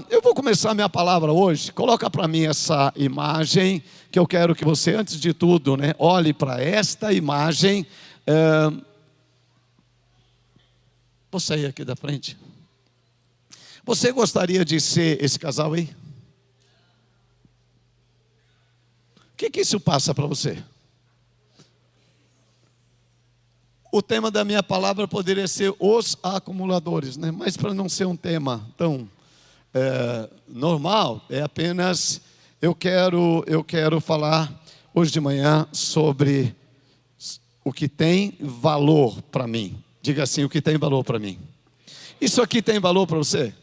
Eu vou começar minha palavra hoje. Coloca para mim essa imagem, que eu quero que você, antes de tudo, olhe para esta imagem. Vou sair aqui da frente. Você gostaria de ser esse casal aí? O que isso passa para você? O tema da minha palavra poderia ser os acumuladores, mas para não ser um tema tão normal, é apenas eu quero falar hoje de manhã sobre o que tem valor para mim. Diga assim, o que tem valor para mim. Isso aqui tem valor para você?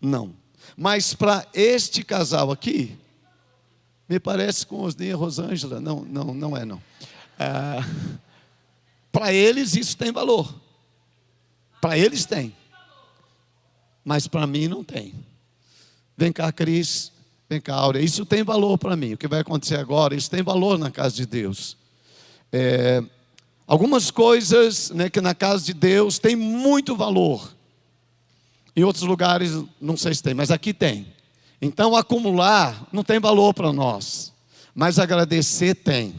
Não. Mas para este casal aqui, me parece com Osni e Rosângela. Não é não. Para eles isso tem valor. Para eles tem. Mas para mim não tem. Vem cá, Cris. Vem cá, Áurea. Isso tem valor para mim. O que vai acontecer agora, isso tem valor na casa de Deus. Algumas coisas que na casa de Deus tem muito valor. Em outros lugares não sei se tem, mas aqui tem. Então acumular não tem valor para nós. Mas agradecer tem.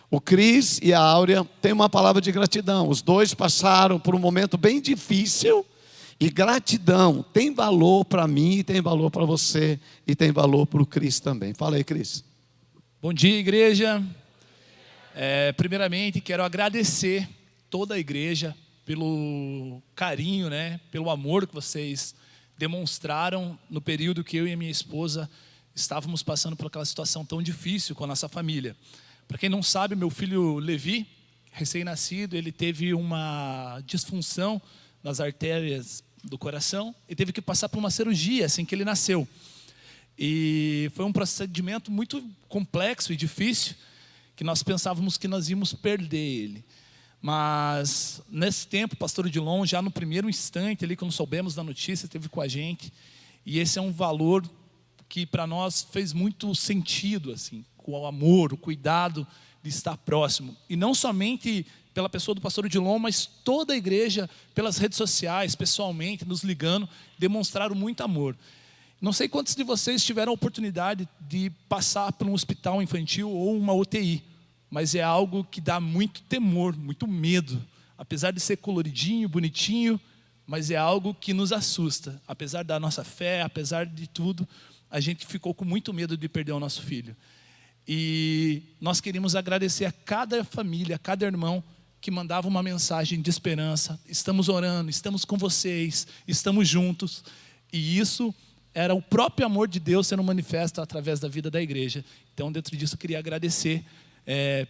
O Cris e a Áurea têm uma palavra de gratidão. Os dois passaram por um momento bem difícil. E gratidão tem valor para mim, tem valor para você e tem valor para o Cris também. Fala aí, Cris. Bom dia, igreja. Primeiramente, quero agradecer toda a igreja pelo carinho, pelo amor que vocês demonstraram no período que eu e a minha esposa estávamos passando por aquela situação tão difícil com a nossa família. Para quem não sabe, meu filho Levi, recém-nascido, ele teve uma disfunção nas artérias do coração e teve que passar por uma cirurgia assim que ele nasceu. E foi um procedimento muito complexo e difícil, que nós pensávamos que nós íamos perder ele. Mas nesse tempo, o pastor Odilon, já no primeiro instante, ali quando soubemos da notícia, esteve com a gente. E esse é um valor que para nós fez muito sentido, assim, com o amor, o cuidado de estar próximo. E não somente pela pessoa do pastor Odilon, mas toda a igreja, pelas redes sociais, pessoalmente, nos ligando, demonstraram muito amor. Não sei quantos de vocês tiveram a oportunidade de passar por um hospital infantil ou uma UTI, mas é algo que dá muito temor, muito medo. Apesar de ser coloridinho, bonitinho, mas é algo que nos assusta. Apesar da nossa fé, apesar de tudo, a gente ficou com muito medo de perder o nosso filho. E nós queremos agradecer a cada família, a cada irmão que mandava uma mensagem de esperança. Estamos orando, estamos com vocês, estamos juntos. E isso era o próprio amor de Deus sendo manifesto através da vida da igreja. Então, dentro disso, eu queria agradecer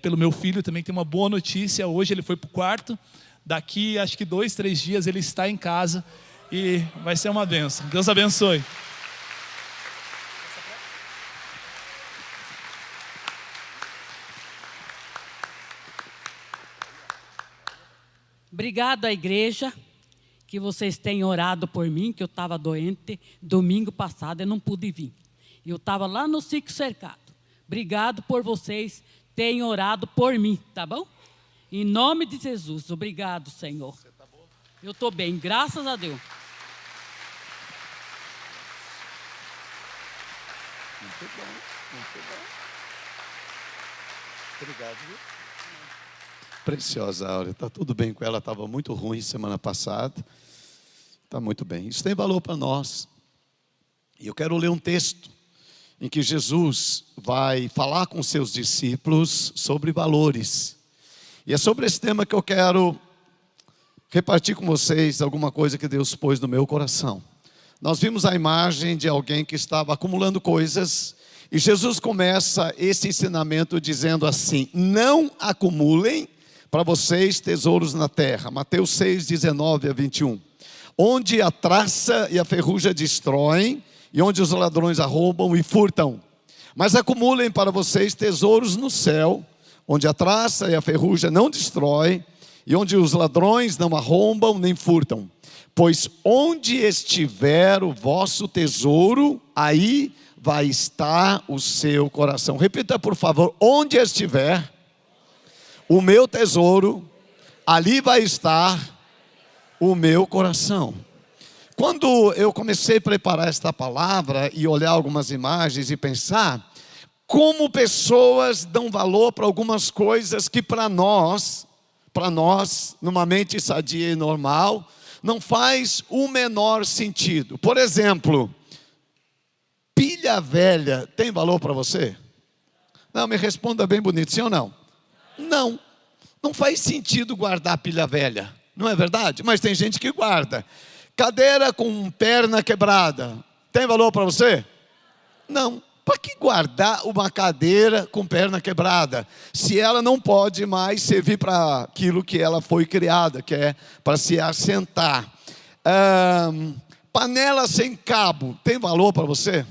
pelo meu filho. Também tem uma boa notícia. Hoje ele foi para o quarto. Daqui, acho que 2, 3 dias, ele está em casa. E vai ser uma bênção. Deus abençoe. Obrigado à igreja, que vocês têm orado por mim, que eu estava doente. Domingo passado eu não pude vir. Eu estava lá no Sítio Cercado. Obrigado por vocês terem orado por mim, tá bom? Em nome de Jesus, obrigado, Senhor. Você tá bom? Eu estou bem, graças a Deus. Muito bom, muito bom. Obrigado, viu? Preciosa, Áurea. Está tudo bem com ela, estava muito ruim semana passada. Está muito bem. Isso tem valor para nós. E eu quero ler um texto em que Jesus vai falar com seus discípulos sobre valores. E é sobre esse tema que eu quero repartir com vocês alguma coisa que Deus pôs no meu coração. Nós vimos a imagem de alguém que estava acumulando coisas. E Jesus começa esse ensinamento dizendo assim: não acumulem para vocês tesouros na terra. Mateus 6, 19 a 21. Onde a traça e a ferrugem destroem, e onde os ladrões arrombam e furtam. Mas acumulem para vocês tesouros no céu, onde a traça e a ferrugem não destroem, e onde os ladrões não arrombam nem furtam. Pois onde estiver o vosso tesouro, aí vai estar o seu coração. Repita, por favor: onde estiver o meu tesouro, ali vai estar o meu coração. Quando eu comecei a preparar esta palavra e olhar algumas imagens e pensar, como pessoas dão valor para algumas coisas que para nós, numa mente sadia e normal, não faz o menor sentido. Por exemplo, pilha velha tem valor para você? Não, me responda bem bonito, sim ou não? Não, não faz sentido guardar pilha velha, não é verdade? Mas tem gente que guarda. Cadeira com perna quebrada, tem valor para você? Não. Para que guardar uma cadeira com perna quebrada, se ela não pode mais servir para aquilo que ela foi criada, que é para se assentar? Panela sem cabo, tem valor para você?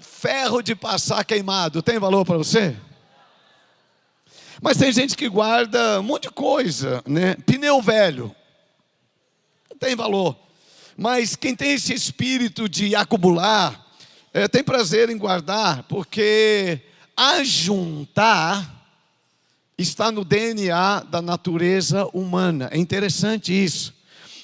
Ferro de passar queimado, tem valor para você? Mas tem gente que guarda um monte de coisa, né? Pneu velho, não tem valor. Mas quem tem esse espírito de acumular, tem prazer em guardar, porque ajuntar está no DNA da natureza humana. É interessante isso.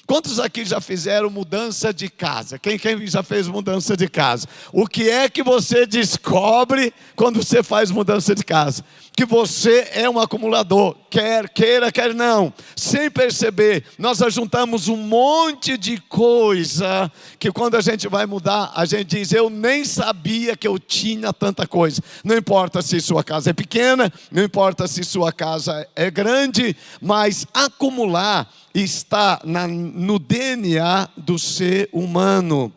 Quantos aqui já fizeram mudança de casa? Quem já fez mudança de casa? O que é que você descobre quando você faz mudança de casa? Que você é um acumulador, quer queira, quer não. Sem perceber, nós ajuntamos um monte de coisa, que quando a gente vai mudar, a gente diz, eu nem sabia que eu tinha tanta coisa. Não importa se sua casa é pequena, não importa se sua casa é grande, mas acumular está no DNA do ser humano.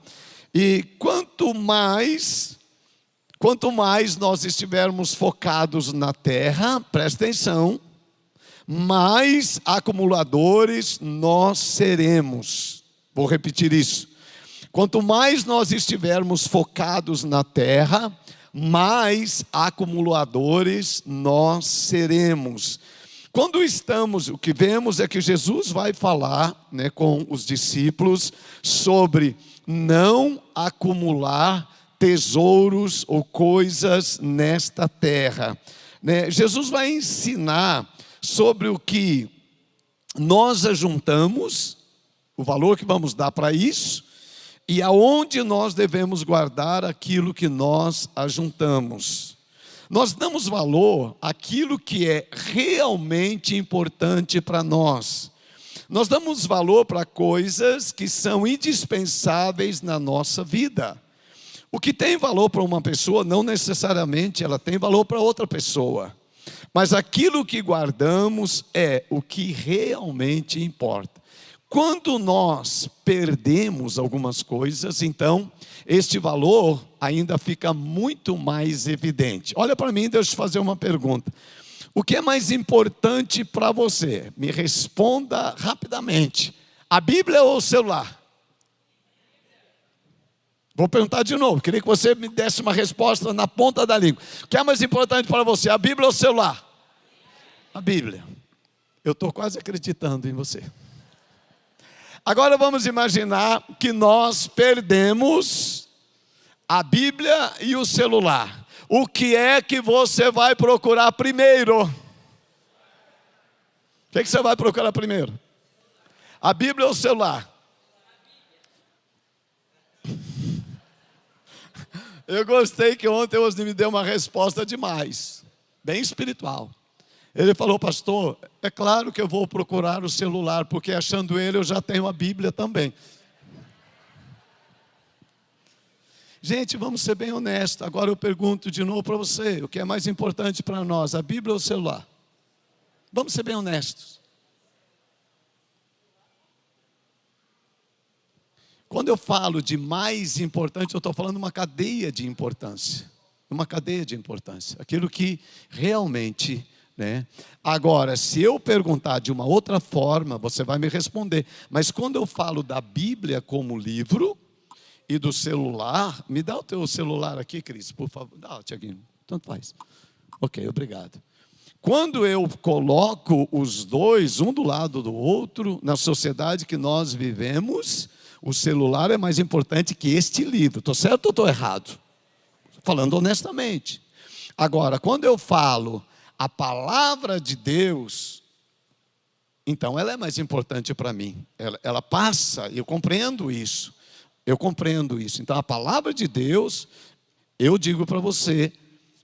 E quanto mais nós estivermos focados na terra, presta atenção, mais acumuladores nós seremos. Vou repetir isso. Quanto mais nós estivermos focados na terra, mais acumuladores nós seremos. Quando o que vemos é que Jesus vai falar, né, com os discípulos sobre não acumular tesouros ou coisas nesta terra, né? Jesus vai ensinar sobre o que nós ajuntamos, o valor que vamos dar para isso, e aonde nós devemos guardar aquilo que nós ajuntamos. Nós damos valor àquilo que é realmente importante para nós. Nós damos valor para coisas que são indispensáveis na nossa vida. O que tem valor para uma pessoa, não necessariamente ela tem valor para outra pessoa. Mas aquilo que guardamos é o que realmente importa. Quando nós perdemos algumas coisas, então, este valor ainda fica muito mais evidente. Olha para mim, deixa eu te fazer uma pergunta. O que é mais importante para você? Me responda rapidamente. A Bíblia ou o celular? Vou perguntar de novo, queria que você me desse uma resposta na ponta da língua. O que é mais importante para você, a Bíblia ou o celular? A Bíblia. Eu estou quase acreditando em você. Agora vamos imaginar que nós perdemos a Bíblia e o celular. O que é que você vai procurar primeiro? O que é que você vai procurar primeiro? A Bíblia ou o celular? Eu gostei que ontem o Osni me deu uma resposta demais, bem espiritual. Ele falou, pastor, é claro que eu vou procurar o celular, porque achando ele eu já tenho a Bíblia também. Gente, vamos ser bem honestos. Agora eu pergunto de novo para você, o que é mais importante para nós, a Bíblia ou o celular? Vamos ser bem honestos. Quando eu falo de mais importante, eu estou falando de uma cadeia de importância. Uma cadeia de importância. Aquilo que realmente, né? Agora, se eu perguntar de uma outra forma, você vai me responder. Mas quando eu falo da Bíblia como livro e do celular, me dá o teu celular aqui, Cris, por favor. Dá, Tiaguinho, tanto faz. Ok, obrigado. Quando eu coloco os dois, um do lado do outro, na sociedade que nós vivemos, o celular é mais importante que este livro. Estou certo ou estou errado? Falando honestamente. Agora, quando eu falo a palavra de Deus, então ela é mais importante para mim. Ela passa, eu compreendo isso. Eu compreendo isso. Então a palavra de Deus, eu digo para você,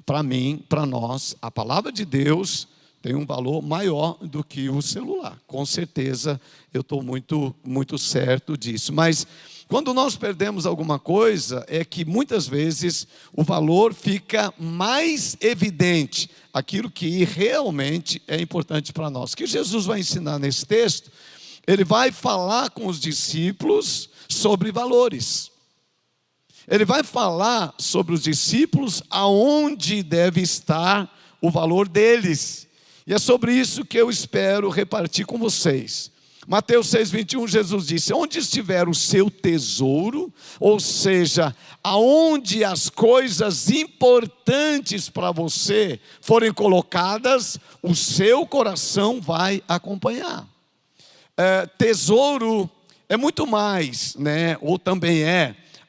para mim, para nós, a palavra de Deus tem um valor maior do que o celular. Com certeza, eu estou muito certo disso. Mas quando nós perdemos alguma coisa, é que muitas vezes o valor fica mais evidente, aquilo que realmente é importante para nós. O que Jesus vai ensinar nesse texto, ele vai falar com os discípulos sobre valores. Ele vai falar sobre os discípulos aonde deve estar o valor deles. E é sobre isso que eu espero repartir com vocês. Mateus 6:21, Jesus disse: onde estiver o seu tesouro, ou seja, aonde as coisas importantes para você forem colocadas, o seu coração vai acompanhar. Tesouro é muito mais, né? Ou também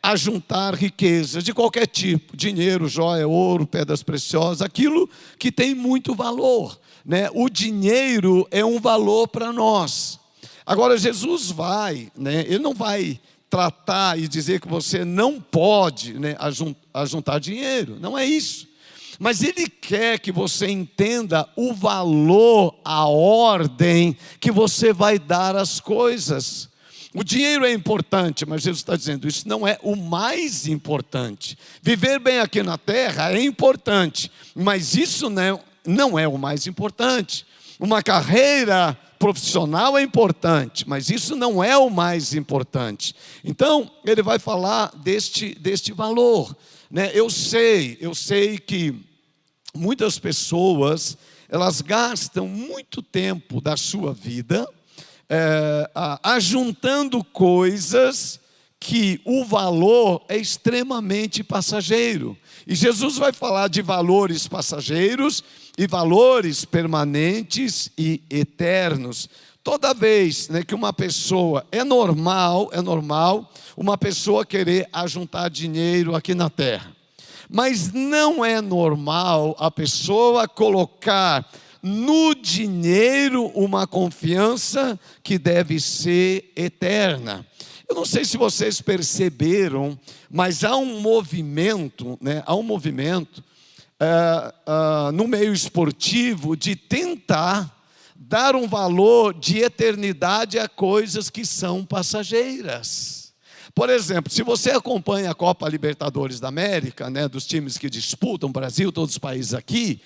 ajuntar riquezas de qualquer tipo, dinheiro, joia, ouro, pedras preciosas, aquilo que tem muito valor, né? O dinheiro é um valor para nós. Agora Jesus ele não vai tratar e dizer que você não pode, né, ajuntar dinheiro, não é isso. Mas ele quer que você entenda o valor, a ordem que você vai dar às coisas. O dinheiro é importante, mas Jesus está dizendo, isso não é o mais importante. Viver bem aqui na terra é importante, mas isso não é o mais importante. Uma carreira profissional é importante, mas isso não é o mais importante. Então, ele vai falar deste valor, né? Eu sei que muitas pessoas, elas gastam muito tempo da sua vida ajuntando coisas que o valor é extremamente passageiro. E Jesus vai falar de valores passageiros e valores permanentes e eternos. Toda vez, né, que uma pessoa, é normal uma pessoa querer ajuntar dinheiro aqui na terra. Mas não é normal a pessoa colocar no dinheiro uma confiança que deve ser eterna. Eu não sei se vocês perceberam, mas há um movimento, né? No meio esportivo de tentar dar um valor de eternidade a coisas que são passageiras. Por exemplo, se você acompanha a Copa Libertadores da América, né, dos times que disputam, Brasil, todos os países aqui,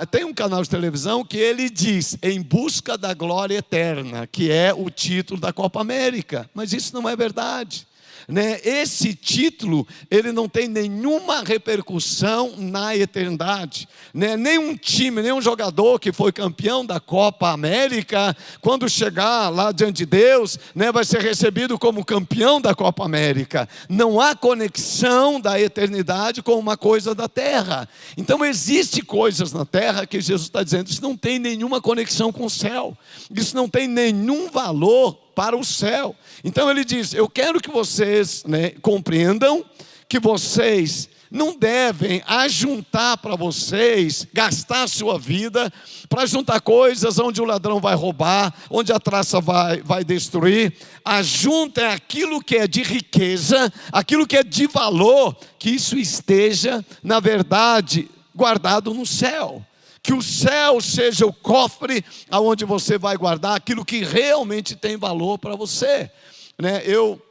tem um canal de televisão que ele diz, em busca da glória eterna, que é o título da Copa América, mas isso não é verdade. Né? Esse título, ele não tem nenhuma repercussão na eternidade, né? Nenhum time, nenhum jogador que foi campeão da Copa América, quando chegar lá diante de Deus, né, vai ser recebido como campeão da Copa América. Não há conexão da eternidade com uma coisa da terra. Então existem coisas na terra que Jesus está dizendo, isso não tem nenhuma conexão com o céu, isso não tem nenhum valor para o céu. Então ele diz, eu quero que vocês, né, compreendam que vocês não devem ajuntar para vocês, gastar a sua vida para juntar coisas onde o ladrão vai roubar, onde a traça vai destruir. Ajunta aquilo que é de riqueza, aquilo que é de valor, que isso esteja, na verdade, guardado no céu. Que o céu seja o cofre aonde você vai guardar aquilo que realmente tem valor para você, né? Eu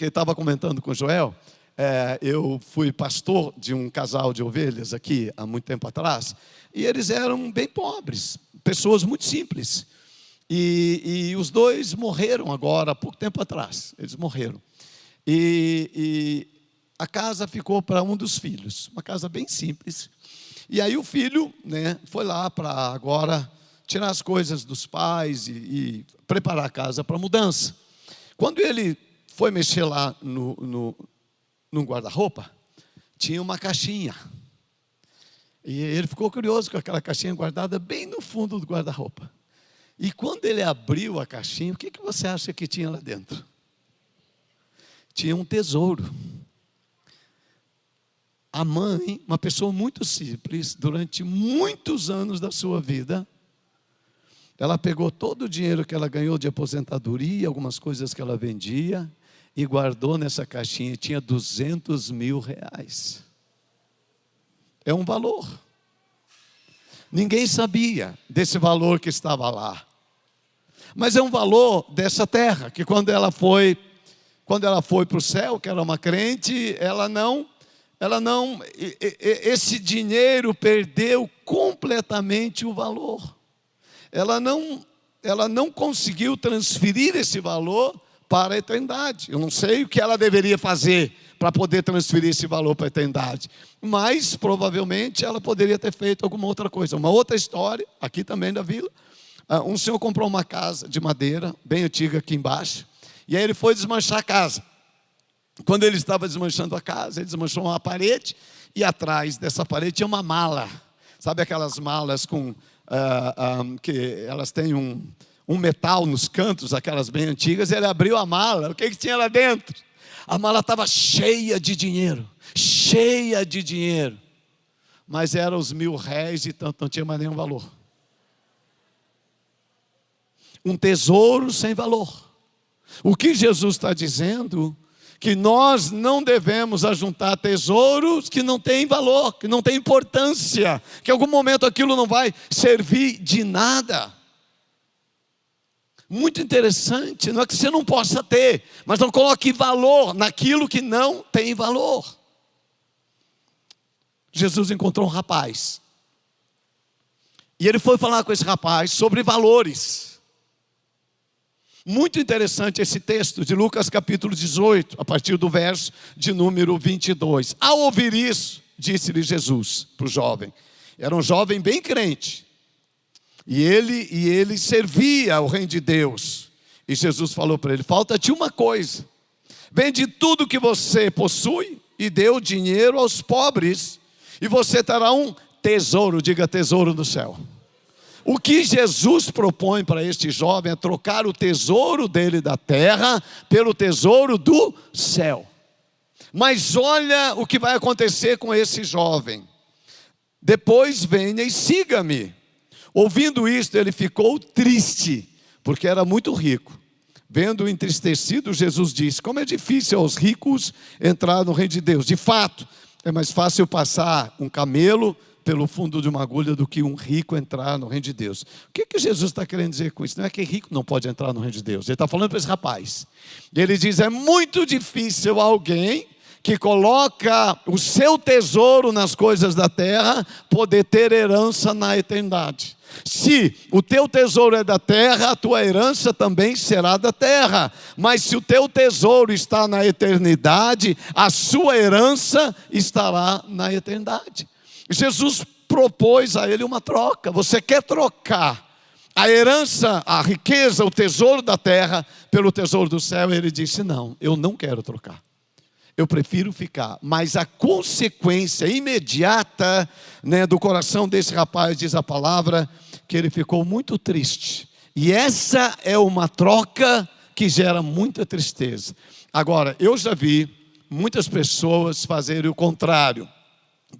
estava comentando com o Joel, eu fui pastor de um casal de ovelhas aqui há muito tempo atrás, e eles eram bem pobres, pessoas muito simples, e os dois morreram agora, há pouco tempo atrás, eles morreram, e a casa ficou para um dos filhos, uma casa bem simples. E aí o filho, né, foi lá para agora tirar as coisas dos pais e preparar a casa para a mudança. Quando ele foi mexer lá no guarda-roupa, tinha uma caixinha. E ele ficou curioso com aquela caixinha guardada bem no fundo do guarda-roupa. E quando ele abriu a caixinha, o que você acha que tinha lá dentro? Tinha um tesouro. A mãe, uma pessoa muito simples, durante muitos anos da sua vida, ela pegou todo o dinheiro que ela ganhou de aposentadoria, algumas coisas que ela vendia, e guardou nessa caixinha. Tinha 200 mil reais. É um valor. Ninguém sabia desse valor que estava lá. Mas é um valor dessa terra, que quando ela foi para o céu, que era uma crente, esse dinheiro perdeu completamente o valor. Ela não conseguiu transferir esse valor para a eternidade. Eu não sei o que ela deveria fazer para poder transferir esse valor para a eternidade, mas provavelmente ela poderia ter feito alguma outra coisa. Uma outra história, aqui também da vila, um senhor comprou uma casa de madeira, bem antiga aqui embaixo, e aí ele foi desmanchar a casa. Quando ele estava desmanchando a casa, ele desmanchou uma parede, e atrás dessa parede tinha uma mala. Sabe aquelas malas que elas têm um metal nos cantos, aquelas bem antigas? Ele abriu a mala, o que tinha lá dentro? A mala estava cheia de dinheiro, mas eram os R$1.000 e tanto, não tinha mais nenhum valor. Um tesouro sem valor. O que Jesus está dizendo? Que nós não devemos ajuntar tesouros que não têm valor, que não têm importância, que em algum momento aquilo não vai servir de nada. Muito interessante, não é que você não possa ter, mas não coloque valor naquilo que não tem valor. Jesus encontrou um rapaz, e ele foi falar com esse rapaz sobre valores. Muito interessante esse texto de Lucas capítulo 18, a partir do verso de número 22. Ao ouvir isso, disse-lhe Jesus para o jovem. Era um jovem bem crente. E ele servia ao reino de Deus. E Jesus falou para ele: falta-te uma coisa. Vende tudo que você possui e dê o dinheiro aos pobres, e você terá um tesouro, diga tesouro no céu. O que Jesus propõe para este jovem é trocar o tesouro dele da terra pelo tesouro do céu. Mas olha o que vai acontecer com esse jovem. Depois venha e siga-me. Ouvindo isto, ele ficou triste, porque era muito rico. Vendo-o entristecido, Jesus disse: como é difícil aos ricos entrar no reino de Deus. De fato, é mais fácil passar um camelo pelo fundo de uma agulha do que um rico entrar no reino de Deus. O que Jesus está querendo dizer com isso? Não é que rico não pode entrar no reino de Deus. Ele está falando para esse rapaz. Ele diz: é muito difícil alguém que coloca o seu tesouro nas coisas da terra poder ter herança na eternidade. Se o teu tesouro é da terra, a tua herança também será da terra. Mas se o teu tesouro está na eternidade, a sua herança estará na eternidade. Jesus propôs a ele uma troca. Você quer trocar a herança, a riqueza, o tesouro da terra pelo tesouro do céu? Ele disse: não, eu não quero trocar. Eu prefiro ficar. Mas a consequência imediata, do coração desse rapaz, diz a palavra, que ele ficou muito triste. E essa é uma troca que gera muita tristeza. Agora, eu já vi muitas pessoas fazerem o contrário.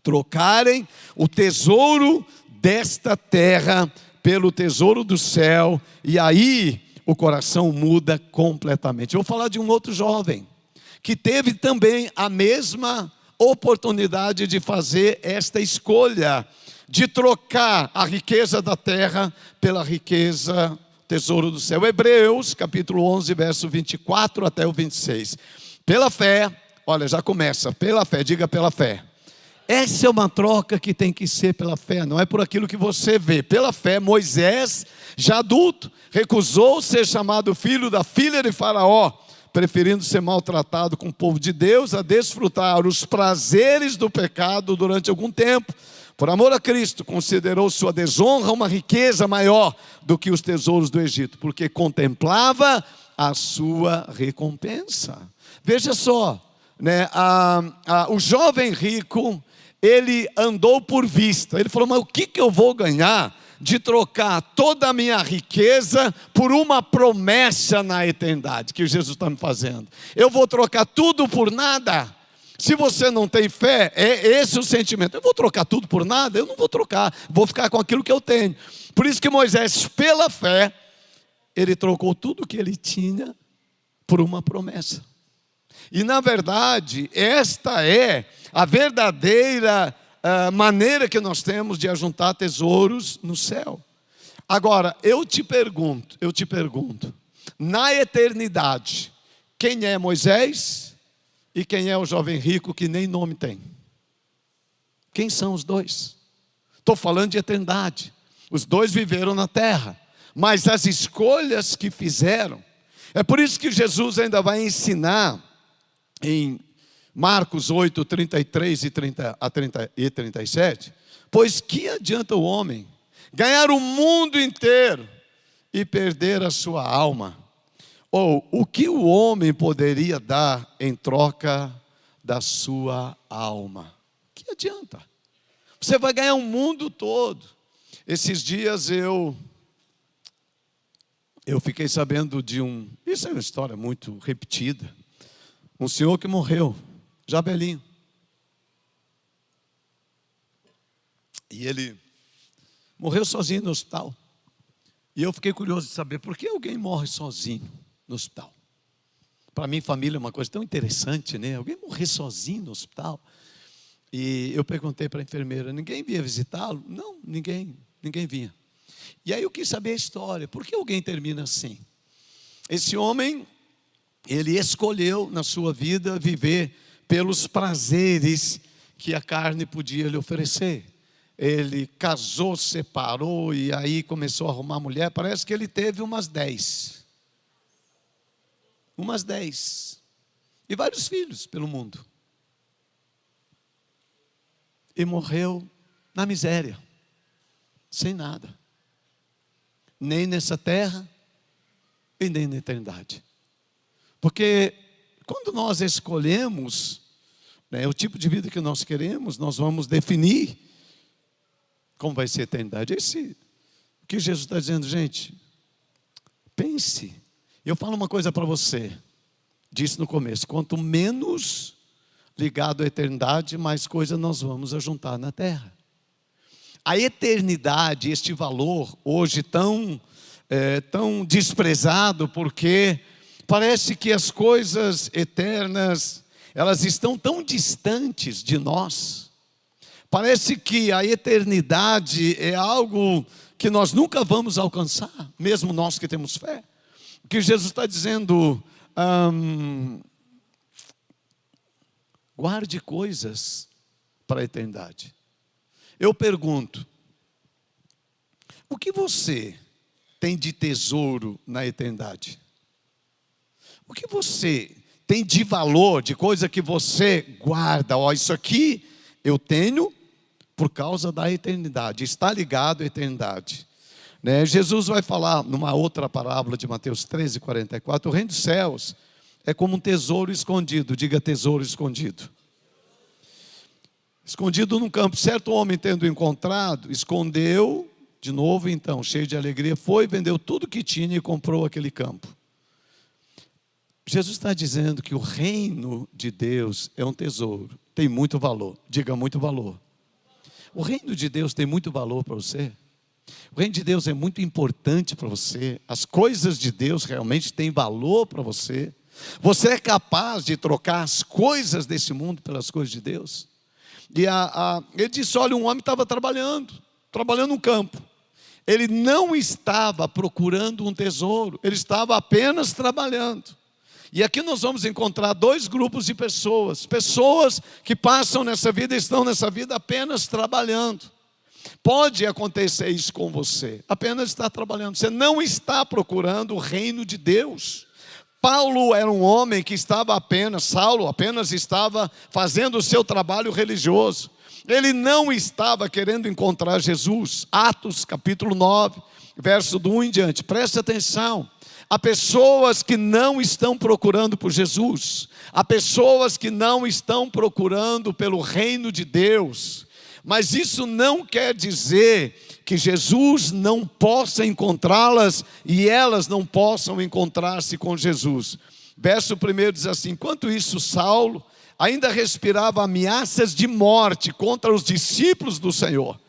Trocarem o tesouro desta terra pelo tesouro do céu, e aí o coração muda completamente. Eu vou falar de um outro jovem que teve também a mesma oportunidade de fazer esta escolha, de trocar a riqueza da terra pela riqueza, tesouro do céu. Hebreus capítulo 11, verso 24 até o 26. Pela fé, olha, já começa, pela fé, diga pela fé. Essa é uma troca que tem que ser pela fé, não é por aquilo que você vê. Pela fé, Moisés, já adulto, recusou ser chamado filho da filha de Faraó, preferindo ser maltratado com o povo de Deus a desfrutar os prazeres do pecado durante algum tempo. Por amor a Cristo, considerou sua desonra uma riqueza maior do que os tesouros do Egito, porque contemplava a sua recompensa. Veja só, o jovem rico, ele andou por vista. Ele falou: mas o que eu vou ganhar de trocar toda a minha riqueza por uma promessa na eternidade que Jesus está me fazendo? Eu vou trocar tudo por nada? Se você não tem fé, é esse o sentimento. Eu vou trocar tudo por nada? Eu não vou trocar, vou ficar com aquilo que eu tenho. Por isso que Moisés, pela fé, ele trocou tudo que ele tinha por uma promessa. E na verdade, esta é a verdadeira maneira que nós temos de ajuntar tesouros no céu. Agora, eu te pergunto, na eternidade, quem é Moisés e quem é o jovem rico que nem nome tem? Quem são os dois? Estou falando de eternidade. Os dois viveram na terra, mas as escolhas que fizeram, é por isso que Jesus ainda vai ensinar em Marcos 8, 33 e 37, pois que adianta o homem ganhar o mundo inteiro e perder a sua alma? Ou o que o homem poderia dar em troca da sua alma? Que adianta? Você vai ganhar o mundo todo. Esses dias eu fiquei sabendo de isso é uma história muito repetida, um senhor que morreu, já velhinho. E ele morreu sozinho no hospital. E eu fiquei curioso de saber por que alguém morre sozinho no hospital. Para mim, família é uma coisa tão interessante, né? Alguém morrer sozinho no hospital. E eu perguntei para a enfermeira, ninguém vinha visitá-lo? Não, ninguém vinha. E aí eu quis saber a história, por que alguém termina assim? Esse homem, ele escolheu na sua vida viver pelos prazeres que a carne podia lhe oferecer. Ele casou, separou e aí começou a arrumar mulher. Parece que ele teve umas 10. E vários filhos pelo mundo. E morreu na miséria, sem nada. Nem nessa terra e nem na eternidade. Porque quando nós escolhemos o tipo de vida que nós queremos, nós vamos definir como vai ser a eternidade. O que Jesus está dizendo, gente, pense. Eu falo uma coisa para você, disse no começo, quanto menos ligado à eternidade, mais coisa nós vamos ajuntar na terra. A eternidade, este valor, hoje tão desprezado, porque parece que as coisas eternas, elas estão tão distantes de nós. Parece que a eternidade é algo que nós nunca vamos alcançar, mesmo nós que temos fé. O que Jesus está dizendo, guarde coisas para a eternidade. Eu pergunto, o que você tem de tesouro na eternidade? O que você tem de valor, de coisa que você guarda? Isso aqui eu tenho por causa da eternidade, está ligado à eternidade. Jesus vai falar numa outra parábola de Mateus 13, 44, o reino dos céus é como um tesouro escondido, diga tesouro escondido. Escondido num campo, certo homem tendo encontrado, escondeu, de novo então, cheio de alegria, foi, vendeu tudo que tinha e comprou aquele campo. Jesus está dizendo que o reino de Deus é um tesouro, tem muito valor, diga muito valor. O reino de Deus tem muito valor para você. O reino de Deus é muito importante para você. As coisas de Deus realmente têm valor para você. Você é capaz de trocar as coisas desse mundo pelas coisas de Deus? E ele disse, olha, um homem estava trabalhando no campo. Ele não estava procurando um tesouro, ele estava apenas trabalhando. E aqui nós vamos encontrar dois grupos de pessoas que passam nessa vida, estão nessa vida apenas trabalhando. Pode acontecer isso com você, apenas está trabalhando, você não está procurando o reino de Deus. Saulo era um homem que Saulo apenas estava fazendo o seu trabalho religioso. Ele não estava querendo encontrar Jesus. Atos capítulo 9, verso do 1 em diante, preste atenção. Há pessoas que não estão procurando por Jesus. Há pessoas que não estão procurando pelo reino de Deus. Mas isso não quer dizer que Jesus não possa encontrá-las e elas não possam encontrar-se com Jesus. Verso 1 diz assim, enquanto isso Saulo ainda respirava ameaças de morte contra os discípulos do Senhor.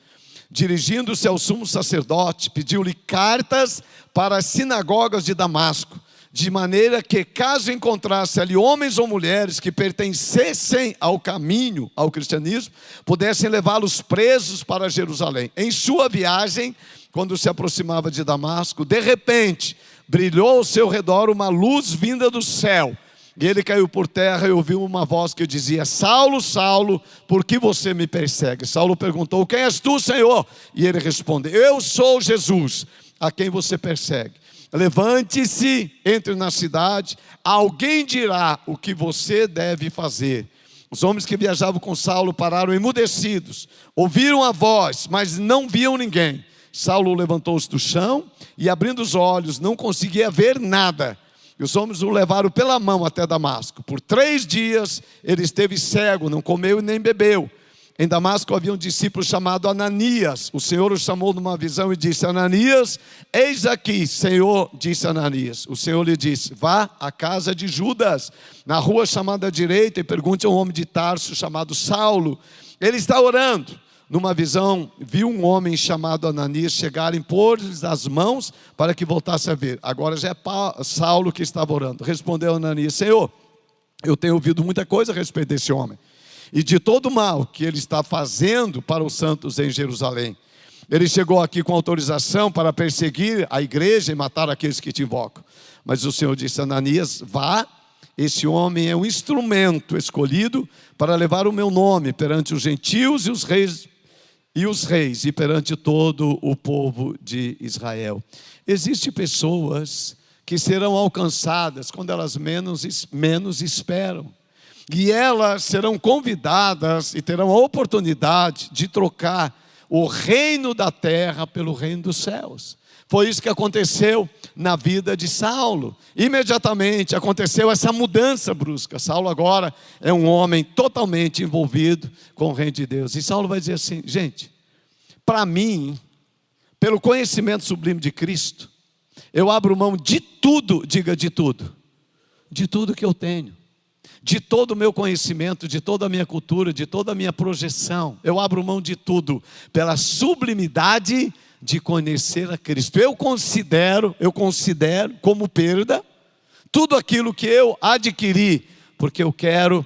Dirigindo-se ao sumo sacerdote, pediu-lhe cartas para as sinagogas de Damasco, de maneira que, caso encontrasse ali homens ou mulheres que pertencessem ao caminho, ao cristianismo, pudessem levá-los presos para Jerusalém. Em sua viagem, quando se aproximava de Damasco, de repente, brilhou ao seu redor uma luz vinda do céu. E ele caiu por terra e ouviu uma voz que dizia: Saulo, Saulo, por que você me persegue? Saulo perguntou: quem és tu, Senhor? E ele respondeu: eu sou Jesus, a quem você persegue. Levante-se, entre na cidade, alguém dirá o que você deve fazer. Os homens que viajavam com Saulo pararam emudecidos, ouviram a voz, mas não viam ninguém. Saulo levantou-se do chão e, abrindo os olhos, não conseguia ver nada. E os homens o levaram pela mão até Damasco. Por 3 dias ele esteve cego, não comeu e nem bebeu. Em Damasco havia um discípulo chamado Ananias. O Senhor o chamou numa visão e disse: Ananias, eis aqui. Senhor, disse Ananias. O Senhor lhe disse: vá à casa de Judas, na rua chamada à direita, e pergunte a um homem de Tarso chamado Saulo. Ele está orando. Numa visão, viu um homem chamado Ananias chegar e impor-lhes as mãos para que voltasse a ver. Agora já é Saulo que estava orando. Respondeu Ananias: Senhor, eu tenho ouvido muita coisa a respeito desse homem e de todo o mal que ele está fazendo para os santos em Jerusalém. Ele chegou aqui com autorização para perseguir a igreja e matar aqueles que te invocam. Mas o Senhor disse: Ananias, vá. Esse homem é um instrumento escolhido para levar o meu nome perante os gentios e os reis e perante todo o povo de Israel. Existem pessoas que serão alcançadas quando elas menos esperam. E elas serão convidadas e terão a oportunidade de trocar o reino da terra pelo reino dos céus. Foi isso que aconteceu na vida de Saulo. Imediatamente aconteceu essa mudança brusca. Saulo agora é um homem totalmente envolvido com o reino de Deus. E Saulo vai dizer assim: gente, para mim, pelo conhecimento sublime de Cristo, eu abro mão de tudo, diga de tudo que eu tenho, de todo o meu conhecimento, de toda a minha cultura, de toda a minha projeção. Eu abro mão de tudo pela sublimidade de conhecer a Cristo. Eu considero como perda tudo aquilo que eu adquiri, porque eu quero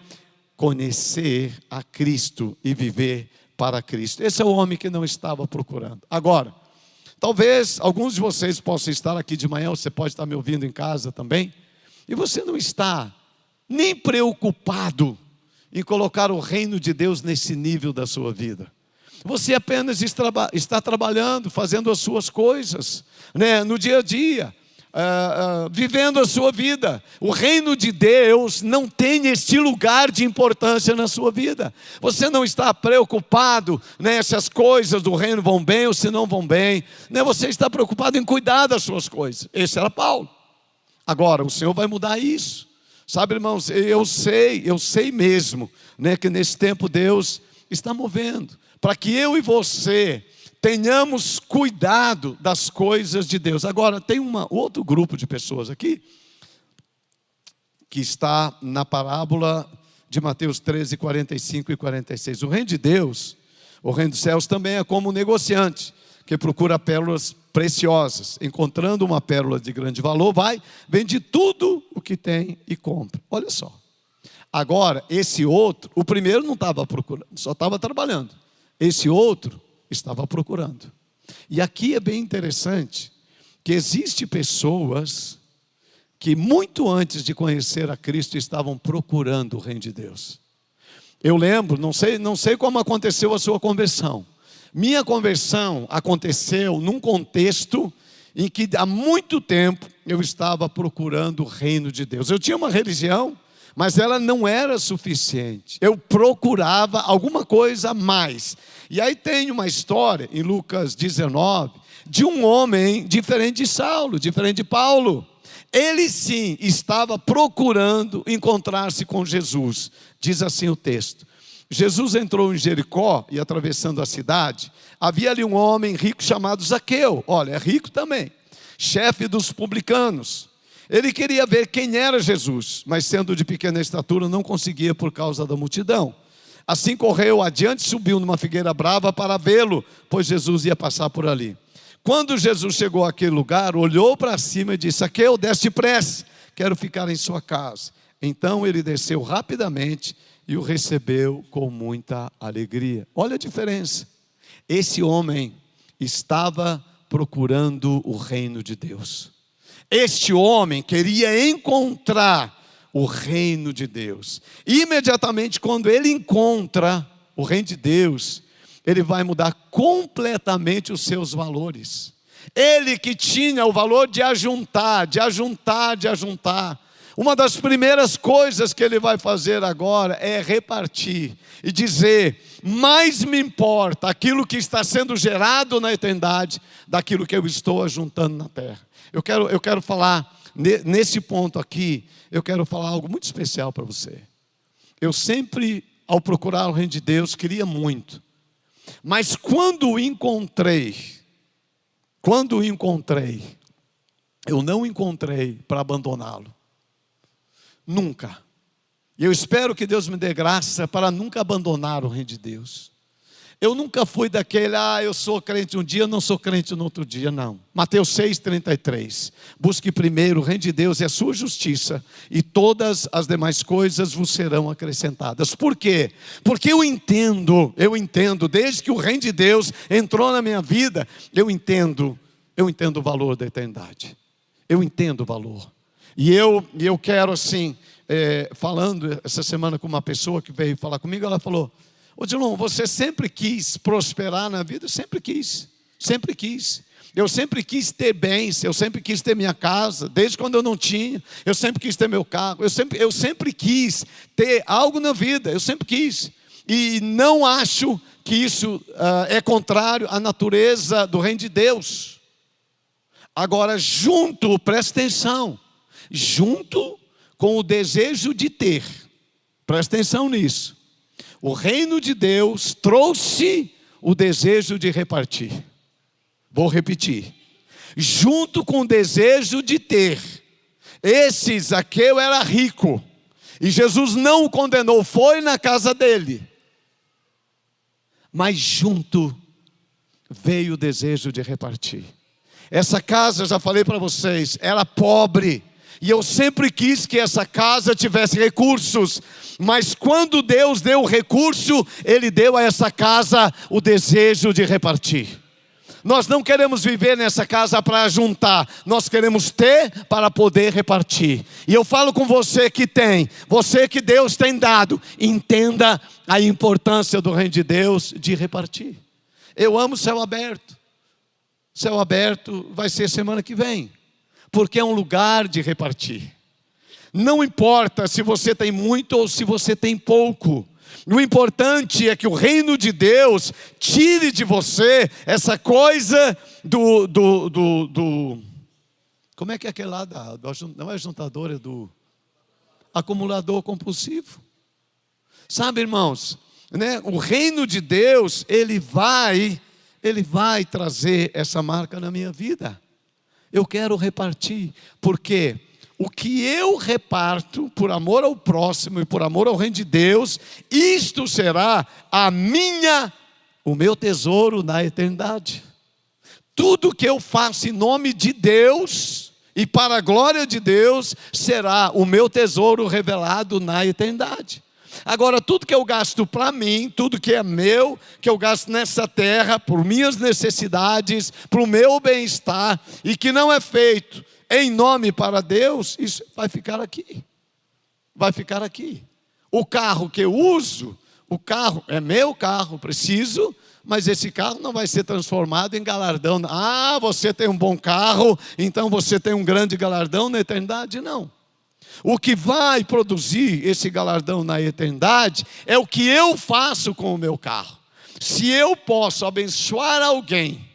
conhecer a Cristo e viver para Cristo. Esse é o homem que não estava procurando. Agora, talvez alguns de vocês possam estar aqui de manhã, você pode estar me ouvindo em casa também, e você não está nem preocupado em colocar o reino de Deus nesse nível da sua vida. Você apenas está trabalhando, fazendo as suas coisas, né, no dia a dia, vivendo a sua vida. O reino de Deus não tem este lugar de importância na sua vida. Você não está preocupado, né, se as coisas do reino vão bem ou se não vão bem, né, você está preocupado em cuidar das suas coisas. Esse era Paulo. Agora, o Senhor vai mudar isso. Sabe, irmãos, eu sei mesmo, né, que nesse tempo Deus está movendo, para que eu e você tenhamos cuidado das coisas de Deus. Agora, tem outro grupo de pessoas aqui, que está na parábola de Mateus 13, 45 e 46. O reino de Deus, o reino dos céus, também é como um negociante, que procura pérolas preciosas. Encontrando uma pérola de grande valor, vende tudo o que tem e compra. Olha só. Agora, esse outro, o primeiro não estava procurando, só estava trabalhando. Esse outro estava procurando. E aqui é bem interessante que existem pessoas que muito antes de conhecer a Cristo estavam procurando o reino de Deus. Eu lembro, não sei como aconteceu a sua conversão. Minha conversão aconteceu num contexto em que há muito tempo eu estava procurando o reino de Deus. Eu tinha uma religião, mas ela não era suficiente. Eu procurava alguma coisa a mais. E aí tem uma história em Lucas 19 de um homem diferente de Saulo, diferente de Paulo. Ele sim estava procurando encontrar-se com Jesus. Diz assim o texto: Jesus entrou em Jericó e, atravessando a cidade, havia ali um homem rico chamado Zaqueu. Olha, é rico também, chefe dos publicanos. Ele queria ver quem era Jesus, mas sendo de pequena estatura não conseguia por causa da multidão. Assim correu adiante e subiu numa figueira brava para vê-lo, pois Jesus ia passar por ali. Quando Jesus chegou àquele lugar, olhou para cima e disse: Zaqueu, desce depressa, quero ficar em sua casa. Então ele desceu rapidamente e o recebeu com muita alegria. Olha a diferença. Esse homem estava procurando o reino de Deus. Este homem queria encontrar o reino de Deus. Imediatamente quando ele encontra o reino de Deus, ele vai mudar completamente os seus valores. Ele que tinha o valor de ajuntar. Uma das primeiras coisas que ele vai fazer agora é repartir e dizer: mais me importa aquilo que está sendo gerado na eternidade daquilo que eu estou ajuntando na terra. Eu quero falar, nesse ponto aqui, eu quero falar algo muito especial para você. Eu sempre, ao procurar o reino de Deus, queria muito. Mas quando o encontrei, eu não encontrei para abandoná-lo. Nunca. E eu espero que Deus me dê graça para nunca abandonar o reino de Deus. Eu nunca fui daquele: eu sou crente um dia, não sou crente no outro dia, não. Mateus 6,33. Busque primeiro o reino de Deus e a sua justiça, e todas as demais coisas vos serão acrescentadas. Por quê? Porque eu entendo, desde que o reino de Deus entrou na minha vida, eu entendo o valor da eternidade. Eu entendo o valor. E eu quero assim, falando essa semana com uma pessoa que veio falar comigo, ela falou: Odilon, você sempre quis prosperar na vida? Sempre quis. Eu sempre quis ter bens, eu sempre quis ter minha casa, desde quando eu não tinha. Eu sempre quis ter meu carro, eu sempre quis ter algo na vida, eu sempre quis. E não acho que isso é contrário à natureza do reino de Deus. Agora, presta atenção, junto com o desejo de ter, presta atenção nisso. O reino de Deus trouxe o desejo de repartir. Vou repetir. Junto com o desejo de ter. Esse Zaqueu era rico. E Jesus não o condenou, foi na casa dele. Mas junto veio o desejo de repartir. Essa casa, já falei para vocês, era pobre. E eu sempre quis que essa casa tivesse recursos. Mas quando Deus deu o recurso, Ele deu a essa casa o desejo de repartir. Nós não queremos viver nessa casa para juntar. Nós queremos ter para poder repartir. E eu falo com você que tem. Você que Deus tem dado. Entenda a importância do reino de Deus de repartir. Eu amo céu aberto. Céu aberto vai ser semana que vem. Porque é um lugar de repartir. Não importa se você tem muito ou se você tem pouco. O importante é que o reino de Deus tire de você essa coisa como é que é aquele lá? Não é juntador, é do acumulador compulsivo. Sabe, irmãos, né? O reino de Deus, ele vai trazer essa marca na minha vida. Eu quero repartir, porque o que eu reparto por amor ao próximo e por amor ao reino de Deus, isto será o meu tesouro na eternidade. Tudo que eu faço em nome de Deus e para a glória de Deus será o meu tesouro revelado na eternidade. Agora, tudo que eu gasto para mim, tudo que é meu, que eu gasto nessa terra, por minhas necessidades, para o meu bem-estar, e que não é feito em nome para Deus, isso vai ficar aqui. Vai ficar aqui. O carro que eu uso, o carro é meu carro, preciso, mas esse carro não vai ser transformado em galardão. Você tem um bom carro, então você tem um grande galardão na eternidade? Não. O que vai produzir esse galardão na eternidade é o que eu faço com o meu carro. Se eu posso abençoar alguém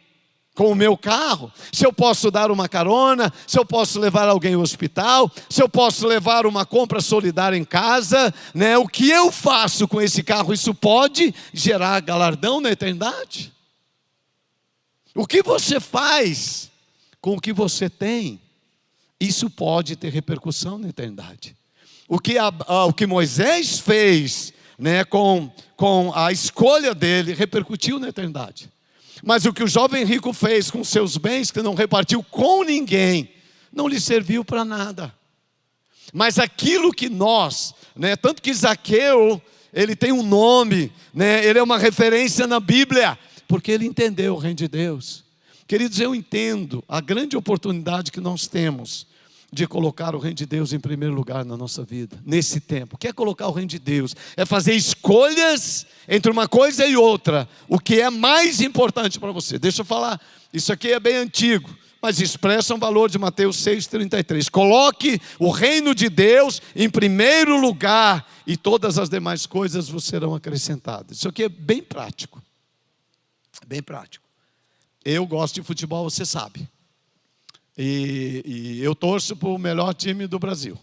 com o meu carro, se eu posso dar uma carona, se eu posso levar alguém ao hospital, se eu posso levar uma compra solidária em casa, né? O que eu faço com esse carro, isso pode gerar galardão na eternidade. O que você faz com o que você tem isso pode ter repercussão na eternidade. O que Moisés fez, né, com a escolha dele, repercutiu na eternidade. Mas o que o jovem rico fez com seus bens, que não repartiu com ninguém, não lhe serviu para nada. Mas aquilo que nós, né, tanto que Zaqueu, ele tem um nome, né, ele é uma referência na Bíblia, porque ele entendeu o reino de Deus. Queridos, eu entendo a grande oportunidade que nós temos de colocar o reino de Deus em primeiro lugar na nossa vida, nesse tempo. O que é colocar o reino de Deus? É fazer escolhas entre uma coisa e outra, o que é mais importante para você. Deixa eu falar, isso aqui é bem antigo, mas expressa um valor de Mateus 6,33. Coloque o reino de Deus em primeiro lugar e todas as demais coisas vos serão acrescentadas. Isso aqui é bem prático, bem prático. Eu gosto de futebol, você sabe. E eu torço para o melhor time do Brasil.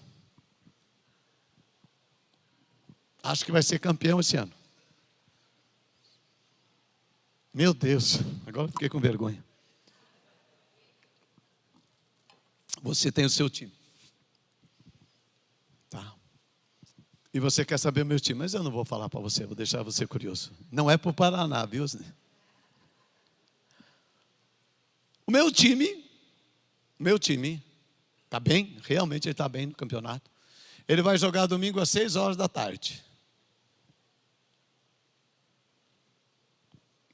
Acho que vai ser campeão esse ano. Meu Deus, agora fiquei com vergonha. Você tem o seu time. Tá. E você quer saber o meu time, mas eu não vou falar para você, vou deixar você curioso. Não é para o Paraná, viu? O meu time está bem, realmente ele está bem no campeonato. Ele vai jogar domingo às 6 horas da tarde.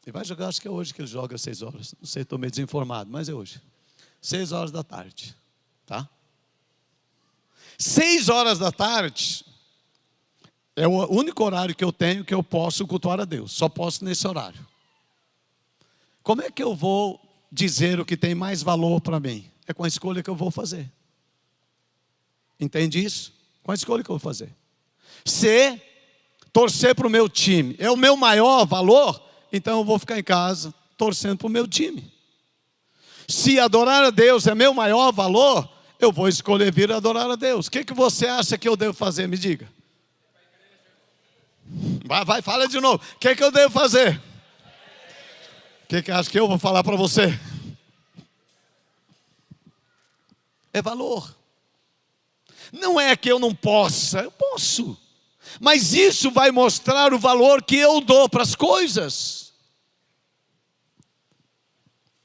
Ele vai jogar, acho que é hoje que ele joga às 6 horas. Não sei, estou meio desinformado, mas é hoje. 6 horas da tarde, tá? 6 horas da tarde é o único horário que eu tenho que eu posso cultuar a Deus. Só posso nesse horário. Como é que eu vou dizer o que tem mais valor para mim? É com a escolha que eu vou fazer. Entende isso? Com a escolha que eu vou fazer. Se torcer para o meu time é o meu maior valor, então eu vou ficar em casa torcendo para o meu time. Se adorar a Deus é meu maior valor, eu vou escolher vir adorar a Deus. O que você acha que eu devo fazer? Me diga. Vai, fala de novo. O que eu devo fazer? O que acha que eu vou falar para você? É valor. Não é que eu não possa, eu posso. Mas isso vai mostrar o valor que eu dou para as coisas.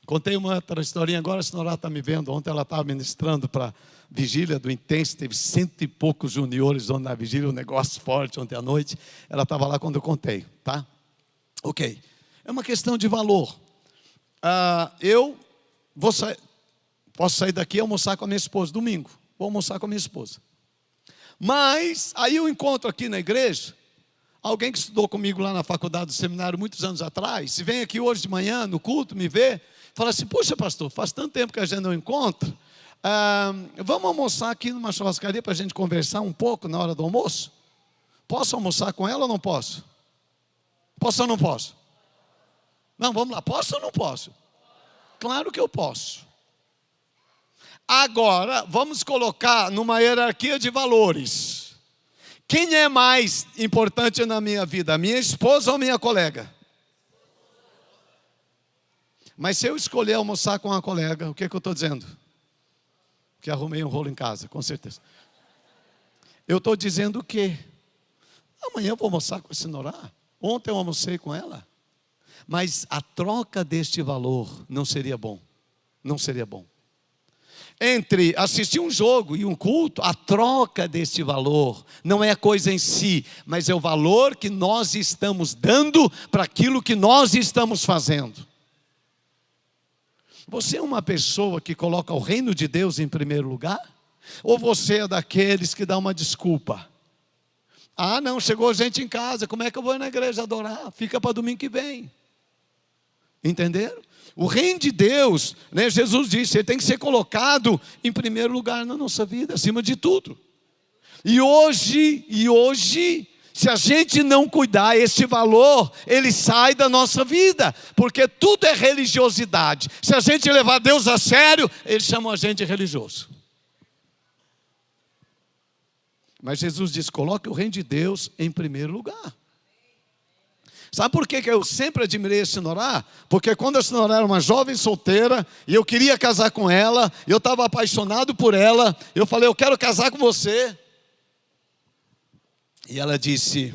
Contei uma outra historinha agora, a senhora está me vendo. Ontem ela estava ministrando para a vigília do Intenso, teve 100 e poucos juniores na vigília, um negócio forte ontem à noite. Ela estava lá quando eu contei, tá? Ok. É uma questão de valor. Eu posso sair daqui e almoçar com a minha esposa, domingo. Vou almoçar com a minha esposa. Mas, aí eu encontro aqui na igreja, alguém que estudou comigo lá na faculdade do seminário muitos anos atrás, se vem aqui hoje de manhã no culto, me vê, fala assim, puxa pastor, faz tanto tempo que a gente não encontra, vamos almoçar aqui numa churrascaria para a gente conversar um pouco na hora do almoço? Posso almoçar com ela ou não posso? Posso ou não posso? Não, vamos lá, posso ou não posso? Claro que eu posso. Agora, vamos colocar numa hierarquia de valores. Quem é mais importante na minha vida? A minha esposa ou a minha colega? Mas se eu escolher almoçar com a colega, o que eu estou dizendo? Que arrumei um rolo em casa, com certeza. Eu estou dizendo o quê? Amanhã eu vou almoçar com a senhora. Ontem eu almocei com ela. Mas a troca deste valor não seria bom. Não seria bom. Entre assistir um jogo e um culto, a troca deste valor não é a coisa em si, mas é o valor que nós estamos dando para aquilo que nós estamos fazendo. Você é uma pessoa que coloca o reino de Deus em primeiro lugar? Ou você é daqueles que dá uma desculpa? Ah, não, chegou gente em casa, como é que eu vou na igreja adorar? Fica para domingo que vem. Entenderam? O reino de Deus, né, Jesus disse, ele tem que ser colocado em primeiro lugar na nossa vida, acima de tudo. E hoje, se a gente não cuidar, esse valor, ele sai da nossa vida, porque tudo é religiosidade. Se a gente levar Deus a sério, eles chamam a gente de religioso. Mas Jesus disse, coloque o reino de Deus em primeiro lugar. Sabe por que eu sempre admirei a Sinorá? Porque quando a Sinorá era uma jovem solteira, e eu queria casar com ela, eu estava apaixonado por ela, eu falei, eu quero casar com você. E ela disse,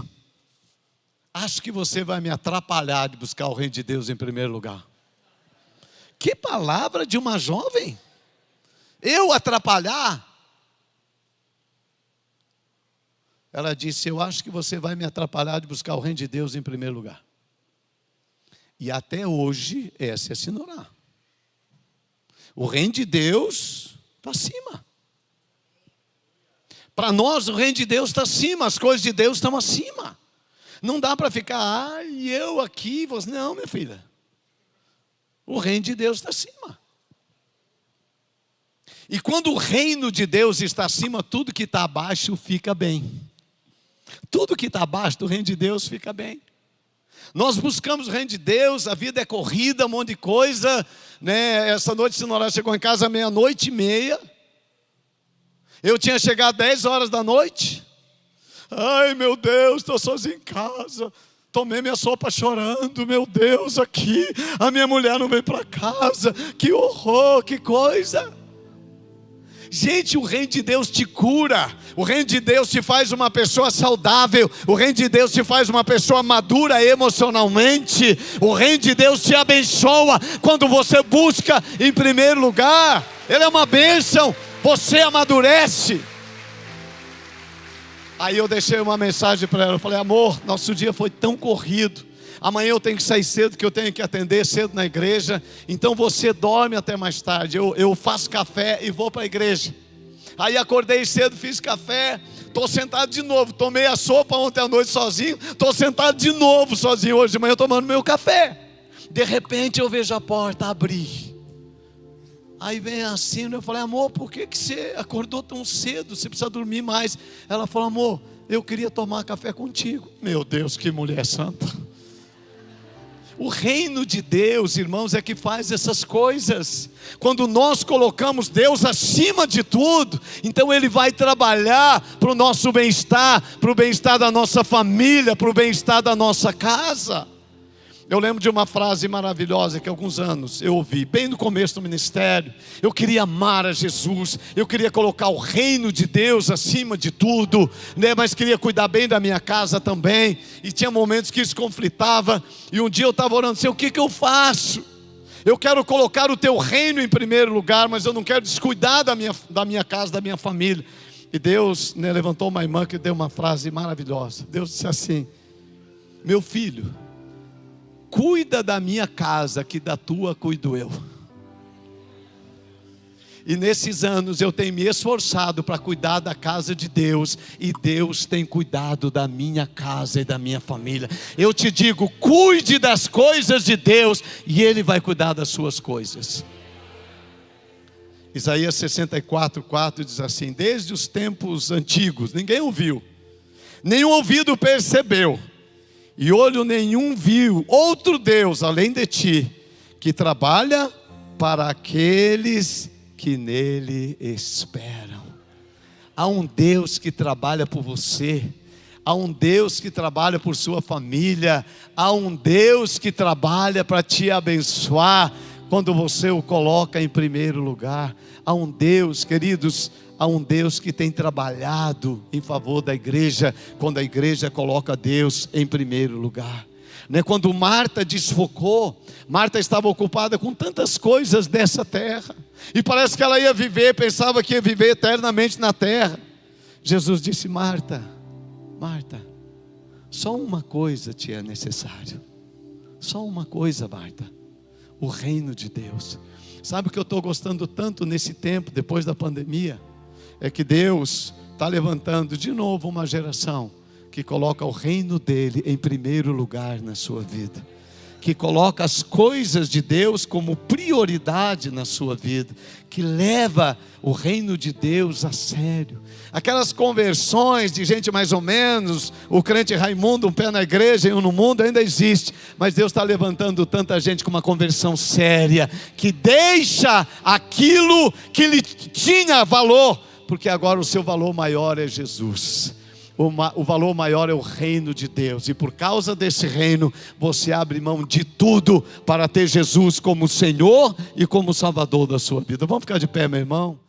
acho que você vai me atrapalhar de buscar o reino de Deus em primeiro lugar. Que palavra de uma jovem? Eu atrapalhar? Ela disse, eu acho que você vai me atrapalhar de buscar o reino de Deus em primeiro lugar. E até hoje, essa é a Sinorá. O reino de Deus está acima. Para nós, o reino de Deus está acima, as coisas de Deus estão acima. Não dá para ficar, eu aqui, você... Não, minha filha. O reino de Deus está acima. E quando o reino de Deus está acima, tudo que está abaixo fica bem. Tudo que está abaixo do reino de Deus fica bem. Nós buscamos o reino de Deus, a vida é corrida, um monte de coisa, né? Essa noite, se Sinorá chegou em casa 00:30. Eu tinha chegado 10 horas da noite. Ai, meu Deus, estou sozinho em casa. Tomei minha sopa chorando, meu Deus, aqui. A minha mulher não veio para casa. Que horror, que coisa. Gente, o reino de Deus te cura. O reino de Deus te faz uma pessoa saudável. O reino de Deus te faz uma pessoa madura emocionalmente. O reino de Deus te abençoa quando você busca em primeiro lugar. Ele é uma bênção. Você amadurece. Aí eu deixei uma mensagem para ela. Eu falei, amor, nosso dia foi tão corrido. Amanhã eu tenho que sair cedo, que eu tenho que atender cedo na igreja. Então você dorme até mais tarde. Eu faço café e vou para a igreja. Aí acordei cedo, fiz café. Estou sentado de novo. Tomei a sopa ontem à noite sozinho. Estou sentado de novo sozinho hoje de manhã tomando meu café. De repente eu vejo a porta abrir. Aí vem assim, eu falei, amor, por que você acordou tão cedo? Você precisa dormir mais. Ela falou, amor, eu queria tomar café contigo. Meu Deus, que mulher santa. O reino de Deus, irmãos, é que faz essas coisas. Quando nós colocamos Deus acima de tudo, então Ele vai trabalhar para o nosso bem-estar, para o bem-estar da nossa família, para o bem-estar da nossa casa. Eu lembro de uma frase maravilhosa que há alguns anos eu ouvi, bem no começo do ministério. Eu queria amar a Jesus, eu queria colocar o reino de Deus acima de tudo, né? Mas queria cuidar bem da minha casa também. E tinha momentos que isso conflitava. E um dia eu estava orando assim, o que eu faço? Eu quero colocar o teu reino em primeiro lugar, mas eu não quero descuidar da minha casa, da minha família. E Deus, né, levantou uma irmã que deu uma frase maravilhosa. Deus disse assim, meu filho, cuida da minha casa, que da tua cuido eu. E nesses anos eu tenho me esforçado para cuidar da casa de Deus, e Deus tem cuidado da minha casa e da minha família. Eu te digo, cuide das coisas de Deus, e Ele vai cuidar das suas coisas. Isaías 64:4 diz assim, desde os tempos antigos, ninguém ouviu, nenhum ouvido percebeu, e olho nenhum viu outro Deus além de ti, que trabalha para aqueles que nele esperam. Há um Deus que trabalha por você, há um Deus que trabalha por sua família, há um Deus que trabalha para te abençoar, quando você o coloca em primeiro lugar. Há um Deus, queridos, há um Deus que tem trabalhado em favor da igreja, quando a igreja coloca Deus em primeiro lugar. Quando Marta desfocou, Marta estava ocupada com tantas coisas dessa terra, e parece que ela ia viver, pensava que ia viver eternamente na terra. Jesus disse, Marta, Marta, só uma coisa te é necessário. Só uma coisa, Marta, o reino de Deus. Sabe o que eu estou gostando tanto nesse tempo, depois da pandemia? É que Deus está levantando de novo uma geração que coloca o reino dele em primeiro lugar na sua vida, que coloca as coisas de Deus como prioridade na sua vida, que leva o reino de Deus a sério. Aquelas conversões de gente mais ou menos, o crente Raimundo, um pé na igreja e um no mundo, ainda existe, mas Deus está levantando tanta gente com uma conversão séria, que deixa aquilo que lhe tinha valor, porque agora o seu valor maior é Jesus. o valor maior é o reino de Deus. E por causa desse reino, você abre mão de tudo para ter Jesus como Senhor e como Salvador da sua vida. Vamos ficar de pé, meu irmão?